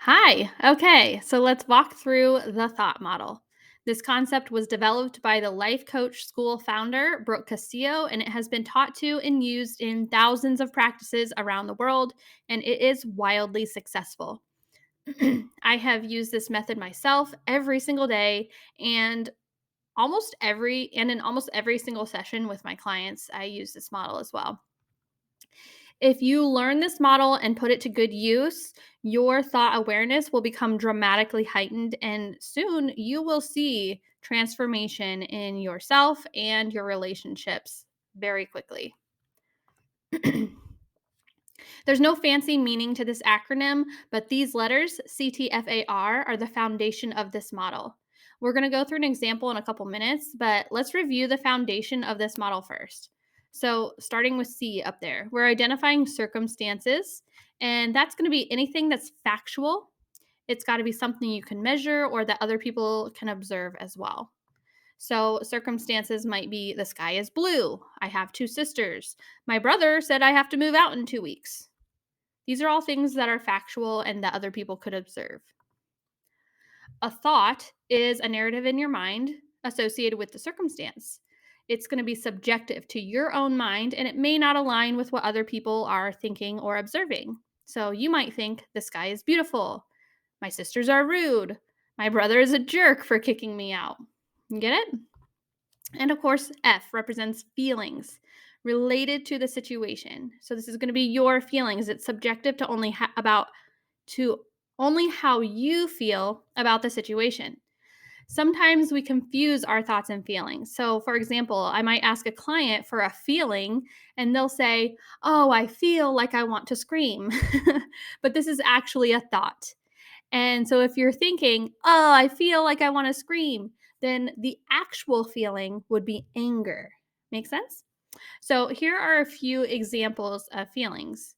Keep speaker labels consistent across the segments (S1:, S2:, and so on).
S1: Hi. Okay, so let's walk through the thought model. This concept was developed by the Life Coach School founder, Brooke Castillo, and it has been taught to and used in thousands of practices around the world, and it is wildly successful. I have used this method myself every single day, and in almost every single session with my clients, I use this model as well. If you learn this model and put it to good use, your thought awareness will become dramatically heightened, and soon you will see transformation in yourself and your relationships very quickly. There's no fancy meaning to this acronym, but these letters, CTFAR, are the foundation of this model. We're going to go through an example in a couple minutes, but let's review the foundation of this model first. So, starting with C up there, we're identifying circumstances, and that's going to be anything that's factual. It's got to be something you can measure or that other people can observe as well. So, circumstances might be the sky is blue. I have two sisters. My brother said I have to move out in 2 weeks. These are all things that are factual and that other people could observe. A thought is a narrative in your mind associated with the circumstance. It's going to be subjective to your own mind and it may not align with what other people are thinking or observing. So you might think the sky is beautiful. My sisters are rude. My brother is a jerk for kicking me out. You get it? And of course, F represents feelings related to the situation. So this is going to be your feelings. It's subjective to only how you feel about the situation. Sometimes we confuse our thoughts and feelings. So, for example, I might ask a client for a feeling and they'll say, "Oh, I feel like I want to scream." But this is actually a thought. And so if you're thinking, "Oh, I feel like I want to scream," then the actual feeling would be anger. Make sense? So here are a few examples of feelings.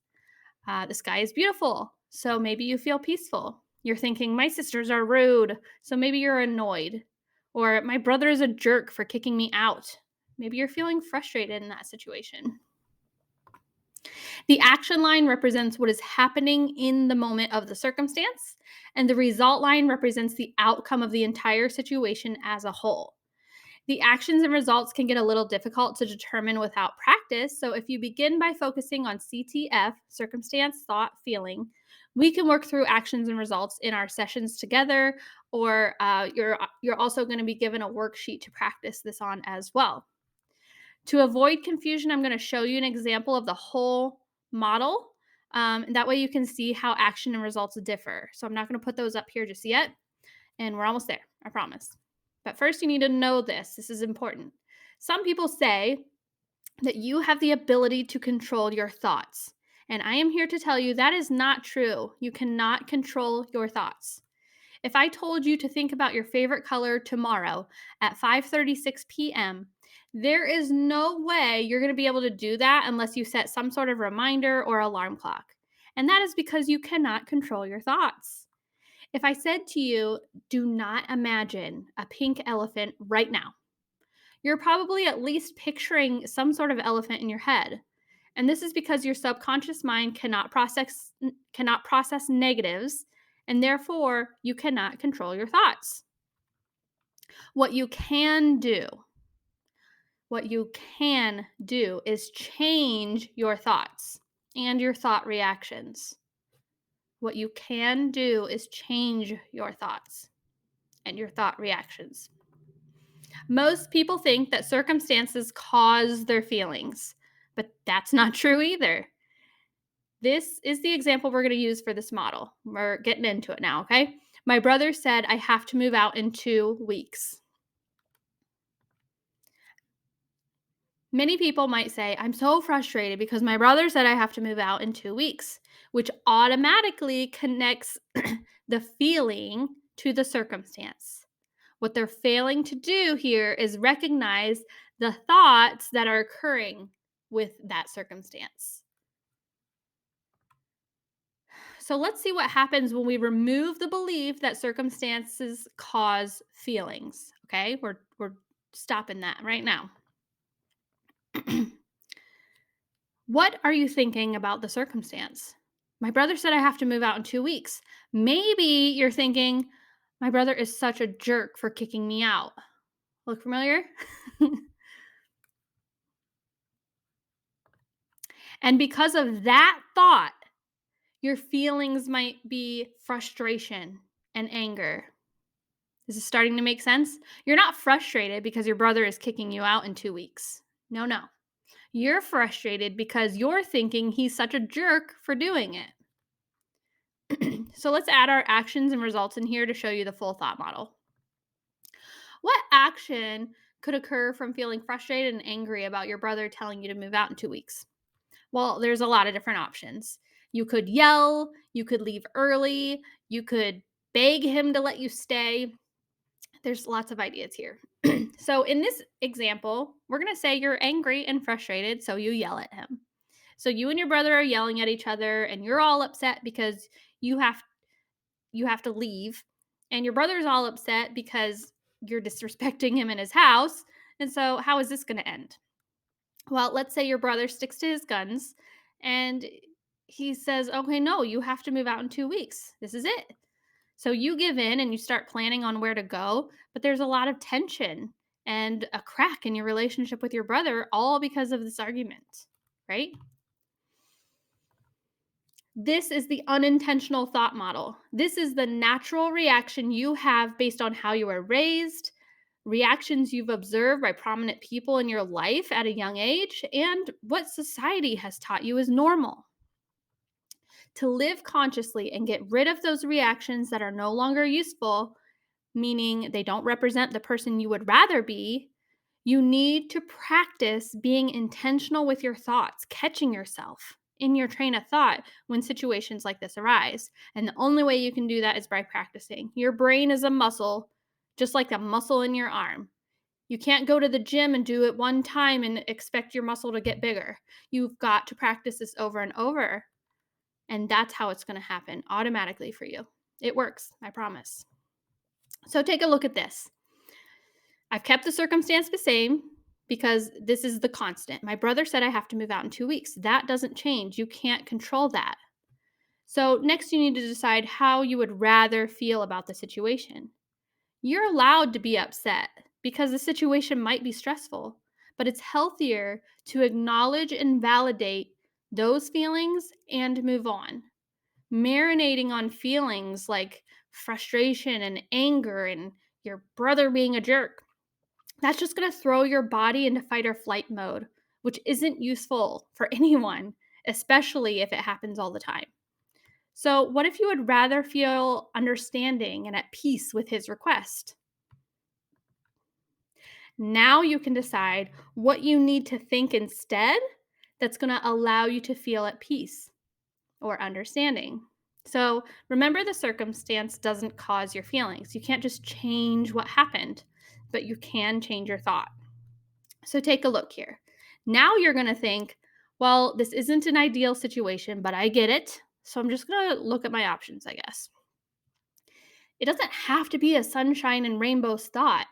S1: The sky is beautiful. So maybe you feel peaceful. You're thinking, my sisters are rude. So maybe you're annoyed. Or my brother is a jerk for kicking me out. Maybe you're feeling frustrated in that situation. The action line represents what is happening in the moment of the circumstance, and the result line represents the outcome of the entire situation as a whole. The actions and results can get a little difficult to determine without practice. So, if you begin by focusing on CTF, circumstance, thought, feeling, we can work through actions and results in our sessions together, or you're also going to be given a worksheet to practice this on as well. To avoid confusion, I'm going to show you an example of the whole model. And that way you can see how action and results differ. So, I'm not going to put those up here just yet. And we're almost there, I promise. But first, you need to know this. This is important. Some people say that you have the ability to control your thoughts. And I am here to tell you that is not true. You cannot control your thoughts. If I told you to think about your favorite color tomorrow at 5:36 p.m., there is no way you're going to be able to do that unless you set some sort of reminder or alarm clock. And that is because you cannot control your thoughts. If I said to you, do not imagine a pink elephant right now, you're probably at least picturing some sort of elephant in your head. And this is because your subconscious mind cannot process negatives, and therefore you cannot control your thoughts. What you can do, what you can do is change your thoughts and your thought reactions. What you can do is change your thoughts and your thought reactions. Most people think that circumstances cause their feelings, but that's not true either. This is the example we're going to use for this model. We're getting into it now, okay? My brother said I have to move out in 2 weeks. Many people might say, I'm so frustrated because my brother said I have to move out in 2 weeks, which automatically connects the feeling to the circumstance. What they're failing to do here is recognize the thoughts that are occurring with that circumstance. So let's see what happens when we remove the belief that circumstances cause feelings. Okay, we're stopping that right now. What are you thinking about the circumstance? My brother said I have to move out in 2 weeks. Maybe you're thinking, my brother is such a jerk for kicking me out. Look familiar? And because of that thought, your feelings might be frustration and anger. Is this starting to make sense? You're not frustrated because your brother is kicking you out in 2 weeks. No, no. You're frustrated because you're thinking he's such a jerk for doing it. So let's add our actions and results in here to show you the full thought model. What action could occur from feeling frustrated and angry about your brother telling you to move out in 2 weeks? Well, there's a lot of different options. You could yell, you could leave early, you could beg him to let you stay. There's lots of ideas here. So, in this example, we're going to say you're angry and frustrated, so you yell at him. So, you and your brother are yelling at each other and you're all upset because you have you have to leave, and your brother's all upset because you're disrespecting him in his house. And so, how is this going to end? Well, let's say your brother sticks to his guns and he says, okay, no, you have to move out in 2 weeks. This is it. So you give in and you start planning on where to go, but there's a lot of tension and a crack in your relationship with your brother, all because of this argument, right? This is the unintentional thought model. This is the natural reaction you have based on how you were raised, reactions you've observed by prominent people in your life at a young age, and what society has taught you is normal. To live consciously and get rid of those reactions that are no longer useful, meaning they don't represent the person you would rather be, you need to practice being intentional with your thoughts, catching yourself in your train of thought when situations like this arise. And the only way you can do that is by practicing. Your brain is a muscle, just like a muscle in your arm. You can't go to the gym and do it one time and expect your muscle to get bigger. You've got to practice this over and over. And that's how it's going to happen automatically for you. It works, I promise. So take a look at this. I've kept the circumstance the same because this is the constant. My brother said I have to move out in 2 weeks. That doesn't change. You can't control that. So, next, you need to decide how you would rather feel about the situation. You're allowed to be upset because the situation might be stressful, but it's healthier to acknowledge and validate those feelings and move on. Marinating on feelings like frustration and anger and your brother being a jerk, that's just going to throw your body into fight or flight mode, which isn't useful for anyone, especially if it happens all the time. So, what if you would rather feel understanding and at peace with his request? Now you can decide what you need to think instead that's going to allow you to feel at peace or understanding. So, remember, the circumstance doesn't cause your feelings. You can't just change what happened, but you can change your thought. So take a look here. Now you're going to think, well, this isn't an ideal situation, but I get it. So I'm just going to look at my options, I guess. It doesn't have to be a sunshine and rainbows thought.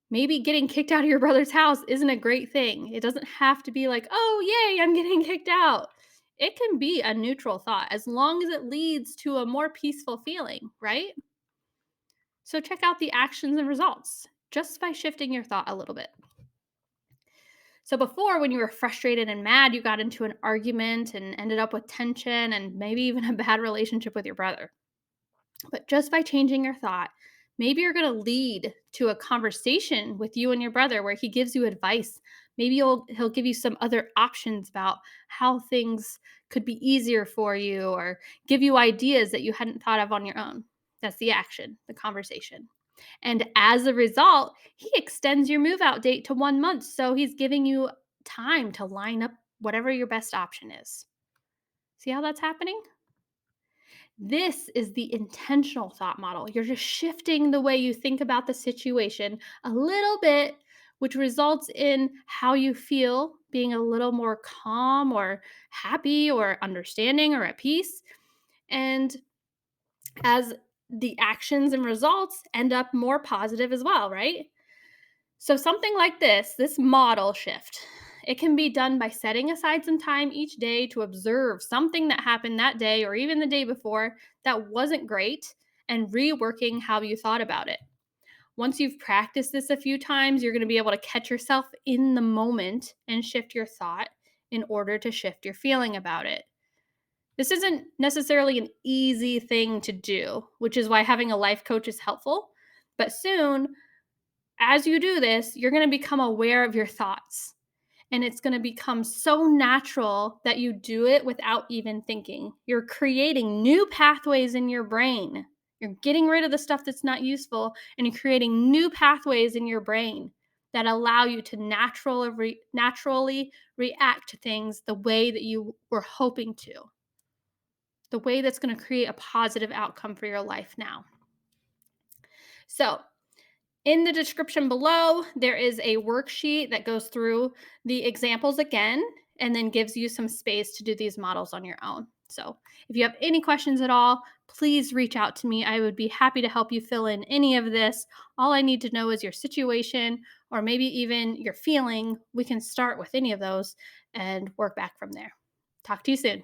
S1: Maybe getting kicked out of your brother's house isn't a great thing. It doesn't have to be like, oh, yay, I'm getting kicked out. It can be a neutral thought as long as it leads to a more peaceful feeling, right? So check out the actions and results just by shifting your thought a little bit. So before, when you were frustrated and mad, you got into an argument and ended up with tension and maybe even a bad relationship with your brother. But just by changing your thought, maybe you're going to lead to a conversation with you and your brother where he gives you advice. Maybe he'll give you some other options about how things could be easier for you or give you ideas that you hadn't thought of on your own. That's the action, the conversation. And as a result, he extends your move out date to 1 month. So he's giving you time to line up whatever your best option is. See how that's happening? This is the intentional thought model. You're just shifting the way you think about the situation a little bit, which results in how you feel being a little more calm or happy or understanding or at peace. And as the actions and results end up more positive as well, right? So something like this model shift, It can be done by setting aside some time each day to observe something that happened that day or even the day before that wasn't great and reworking how you thought about it. Once you've practiced this a few times, you're going to be able to catch yourself in the moment and shift your thought in order to shift your feeling about it. This isn't necessarily an easy thing to do, which is why having a life coach is helpful. But soon, as you do this, you're going to become aware of your thoughts. And it's going to become so natural that you do it without even thinking. You're creating new pathways in your brain. You're getting rid of the stuff that's not useful and you're creating new pathways in your brain that allow you to naturally react to things the way that you were hoping to, the way that's going to create a positive outcome for your life now. So, in the description below, there is a worksheet that goes through the examples again and then gives you some space to do these models on your own. So, if you have any questions at all, please reach out to me. I would be happy to help you fill in any of this. All I need to know is your situation or maybe even your feeling. We can start with any of those and work back from there. Talk to you soon.